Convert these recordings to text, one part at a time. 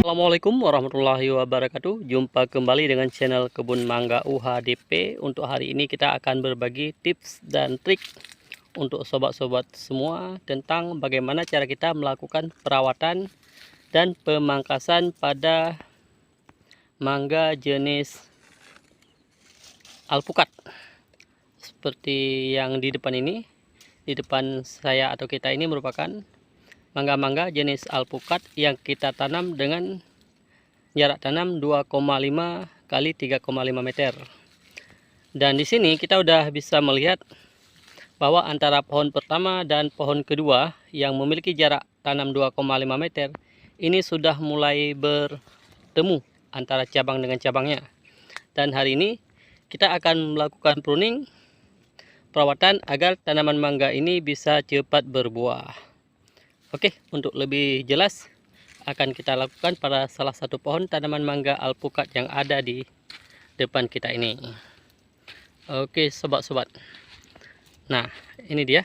Assalamualaikum warahmatullahi wabarakatuh. Jumpa kembali dengan channel Kebun Mangga UHDP. Untuk hari ini kita akan berbagi tips dan trik untuk sobat-sobat semua tentang bagaimana cara kita melakukan perawatan dan pemangkasan pada mangga jenis alpukat. Seperti yang di depan ini, di depan saya atau kita ini merupakan mangga-mangga jenis alpukat yang kita tanam dengan jarak tanam 2,5 kali 3,5 meter. Dan di sini kita udah bisa melihat bahwa antara pohon pertama dan pohon kedua yang memiliki jarak tanam 2,5 meter ini sudah mulai bertemu antara cabang dengan cabangnya. Dan hari ini kita akan melakukan pruning perawatan agar tanaman mangga ini bisa cepat berbuah. Oke, untuk lebih jelas akan kita lakukan pada salah satu pohon tanaman mangga alpukat yang ada di depan kita ini. Oke, sobat-sobat. Nah, ini dia.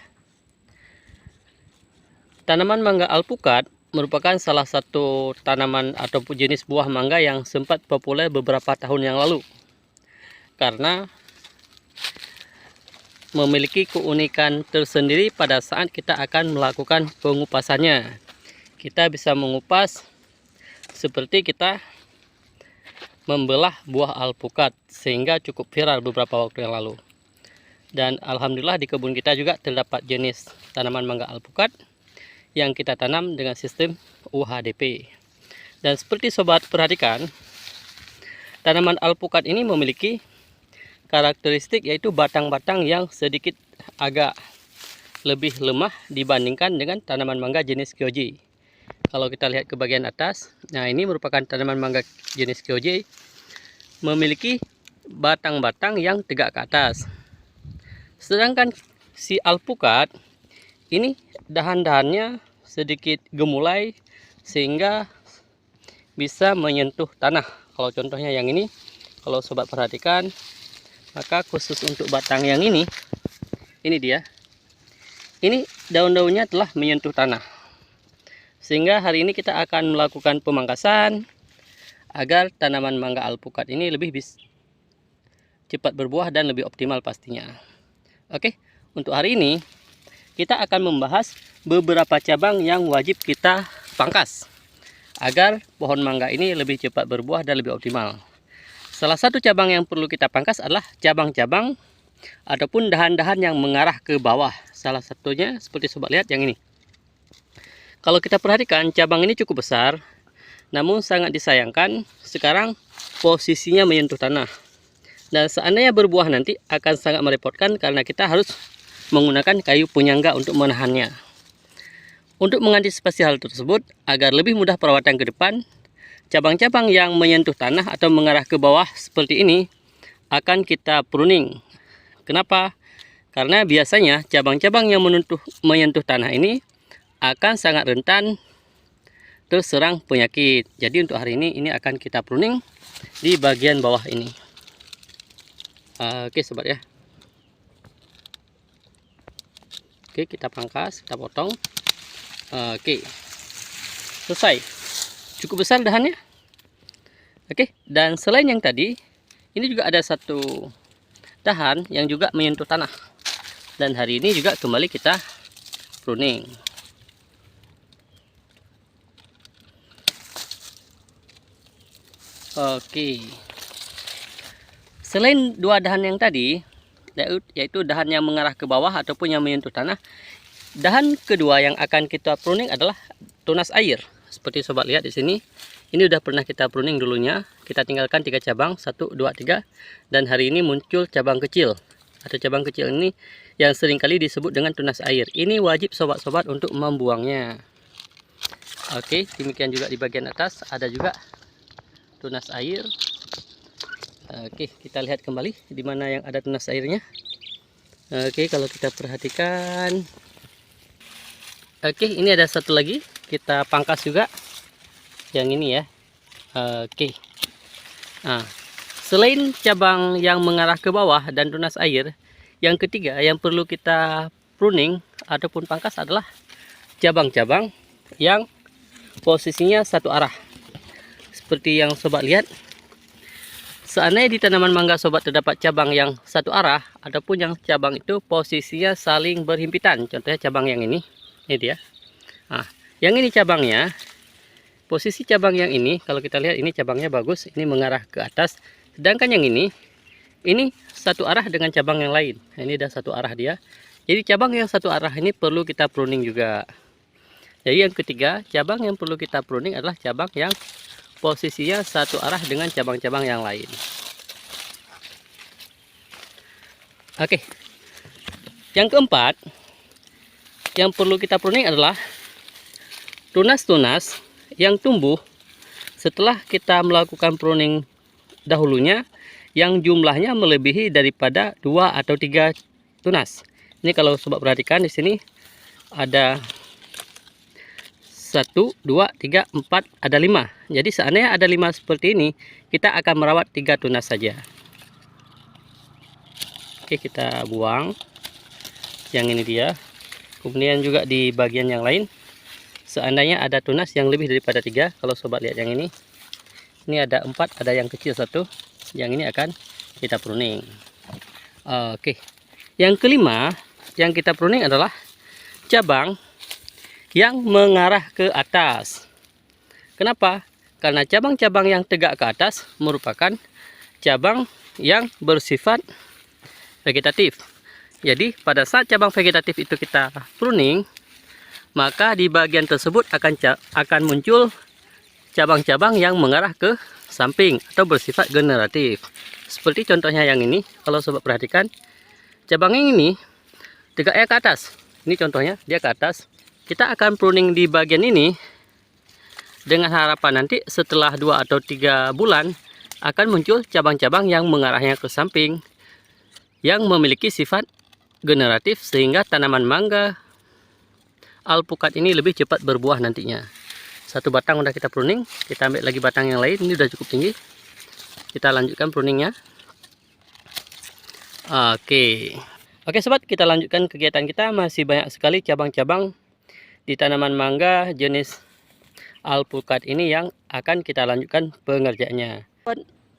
Tanaman mangga alpukat merupakan salah satu tanaman ataupun jenis buah mangga yang sempat populer beberapa tahun yang lalu. Karena memiliki keunikan tersendiri pada saat kita akan melakukan pengupasannya. Kita bisa mengupas seperti kita membelah buah alpukat, sehingga cukup viral beberapa waktu yang lalu. Dan alhamdulillah di kebun kita juga terdapat jenis tanaman mangga alpukat yang kita tanam dengan sistem UHDP. Dan seperti sobat perhatikan, tanaman alpukat ini memiliki karakteristik yaitu batang-batang yang sedikit agak lebih lemah dibandingkan dengan tanaman mangga jenis Kyoji. Kalau kita lihat ke bagian atas, nah ini merupakan tanaman mangga jenis Kyoji, memiliki batang-batang yang tegak ke atas. Sedangkan si alpukat ini dahan-dahannya sedikit gemulai sehingga bisa menyentuh tanah. Kalau contohnya yang ini, kalau sobat perhatikan, maka khusus untuk batang yang ini dia. Ini daun-daunnya telah menyentuh tanah. Sehingga hari ini kita akan melakukan pemangkasan agar tanaman mangga alpukat ini lebih cepat berbuah dan lebih optimal pastinya. Oke, untuk hari ini kita akan membahas beberapa cabang yang wajib kita pangkas agar pohon mangga ini lebih cepat berbuah dan lebih optimal. Salah satu cabang yang perlu kita pangkas adalah cabang-cabang ataupun dahan-dahan yang mengarah ke bawah. Salah satunya seperti sobat lihat yang ini. Kalau kita perhatikan, cabang ini cukup besar, namun sangat disayangkan sekarang posisinya menyentuh tanah. Dan seandainya berbuah nanti akan sangat merepotkan karena kita harus menggunakan kayu penyangga untuk menahannya. Untuk mengantisipasi hal tersebut agar lebih mudah perawatan ke depan, cabang-cabang yang menyentuh tanah atau mengarah ke bawah seperti ini akan kita pruning. Kenapa? Karena biasanya cabang-cabang yang menyentuh tanah ini akan sangat rentan terserang penyakit. Jadi untuk hari ini akan kita pruning di bagian bawah ini. Oke sobat ya. Oke, kita pangkas, kita potong. Oke, selesai. Cukup besar dahannya. Oke, dan selain yang tadi, ini juga ada satu dahan yang juga menyentuh tanah. Dan hari ini juga kembali kita pruning. Oke. Selain dua dahan yang tadi, yaitu dahan yang mengarah ke bawah ataupun yang menyentuh tanah, dahan kedua yang akan kita pruning adalah tunas air. Seperti sobat lihat di sini, ini udah pernah kita pruning dulunya. Kita tinggalkan 3 cabang, 1, 2, 3. Dan hari ini muncul cabang kecil. Atau cabang kecil ini yang seringkali disebut dengan tunas air. Ini wajib sobat-sobat untuk membuangnya. Oke, demikian juga di bagian atas ada juga tunas air. Oke, kita lihat kembali di mana yang ada tunas airnya. Oke, kalau kita perhatikan. Oke, ini ada satu lagi. Kita pangkas juga yang ini ya. Oke. Nah, selain cabang yang mengarah ke bawah dan tunas air, yang ketiga yang perlu kita pruning ataupun pangkas adalah cabang-cabang yang posisinya satu arah. seperti yang sobat lihat. Seandainya di tanaman mangga sobat terdapat cabang yang satu arah, ataupun yang cabang itu posisinya saling berhimpitan. Contohnya cabang yang ini dia. Nah, yang ini cabangnya, posisi cabang yang ini, kalau kita lihat ini cabangnya bagus, ini mengarah ke atas. Sedangkan yang ini satu arah dengan cabang yang lain. Nah, ini udah satu arah dia. Jadi cabang yang satu arah ini perlu kita pruning juga. Jadi yang ketiga, cabang yang perlu kita pruning adalah cabang yang posisinya satu arah dengan cabang-cabang yang lain. Oke. Yang keempat, yang perlu kita pruning adalah tunas-tunas yang tumbuh setelah kita melakukan pruning dahulunya, yang jumlahnya melebihi daripada 2 atau 3 tunas. Ini kalau sobat perhatikan di sini ada 1, 2, 3, 4, ada 5. Jadi seandainya ada 5 seperti ini, kita akan merawat 3 tunas saja. Oke, kita buang. Yang ini dia. Kemudian juga di bagian yang lain, seandainya ada tunas yang lebih daripada 3, kalau sobat lihat yang ini ada 4, ada yang kecil 1. Yang ini akan kita pruning. Oke. Yang kelima yang kita pruning adalah cabang yang mengarah ke atas. Kenapa? Karena cabang-cabang yang tegak ke atas merupakan cabang yang bersifat vegetatif. Jadi pada saat cabang vegetatif itu kita pruning, maka di bagian tersebut akan muncul cabang-cabang yang mengarah ke samping atau bersifat generatif. Seperti contohnya yang ini, kalau sobat perhatikan, cabang ini tegaknya ke atas. Ini contohnya, dia ke atas. Kita akan pruning di bagian ini dengan harapan nanti setelah 2 atau 3 bulan akan muncul cabang-cabang yang mengarahnya ke samping yang memiliki sifat generatif, sehingga tanaman mangga alpukat ini lebih cepat berbuah nantinya. Satu batang udah kita pruning, kita ambil lagi batang yang lain. Ini udah cukup tinggi, kita lanjutkan pruningnya. Oke sobat, kita lanjutkan kegiatan kita. Masih banyak sekali cabang-cabang di tanaman mangga jenis alpukat ini yang akan kita lanjutkan pengerjaannya.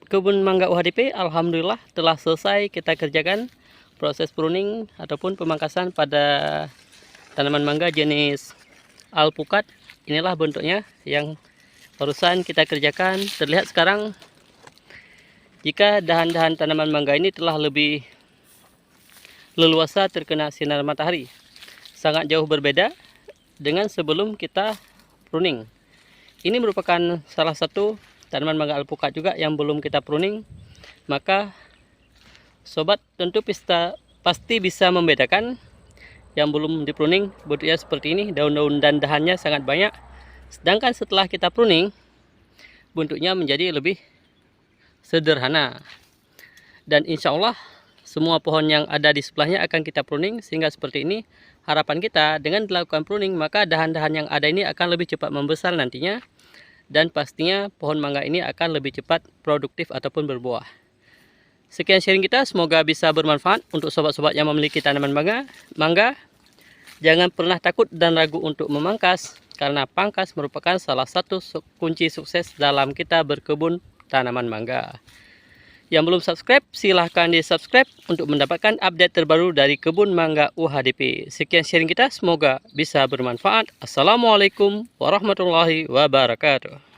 Kebun mangga UHDP alhamdulillah telah selesai kita kerjakan proses pruning ataupun pemangkasan pada tanaman mangga jenis alpukat. Inilah bentuknya yang barusan kita kerjakan. Terlihat sekarang jika dahan-dahan tanaman mangga ini telah lebih leluasa terkena sinar matahari. Sangat jauh berbeda dengan sebelum kita pruning. Ini merupakan salah satu tanaman mangga alpukat juga yang belum kita pruning. Maka sobat tentu pasti bisa membedakan yang belum dipruning. Bentuknya seperti ini, daun-daun dan dahannya sangat banyak. Sedangkan setelah kita pruning, bentuknya menjadi lebih sederhana. Dan insya Allah semua pohon yang ada di sebelahnya akan kita pruning sehingga seperti ini. Harapan kita dengan dilakukan pruning, maka dahan-dahan yang ada ini akan lebih cepat membesar nantinya. Dan pastinya pohon mangga ini akan lebih cepat produktif ataupun berbuah. Sekian sharing kita, semoga bisa bermanfaat untuk sobat-sobat yang memiliki tanaman mangga. Jangan pernah takut dan ragu untuk memangkas, karena pangkas merupakan salah satu kunci sukses dalam kita berkebun tanaman mangga. Yang belum subscribe, silahkan di subscribe untuk mendapatkan update terbaru dari kebun mangga UHDP. Sekian sharing kita, semoga bisa bermanfaat. Assalamualaikum warahmatullahi wabarakatuh.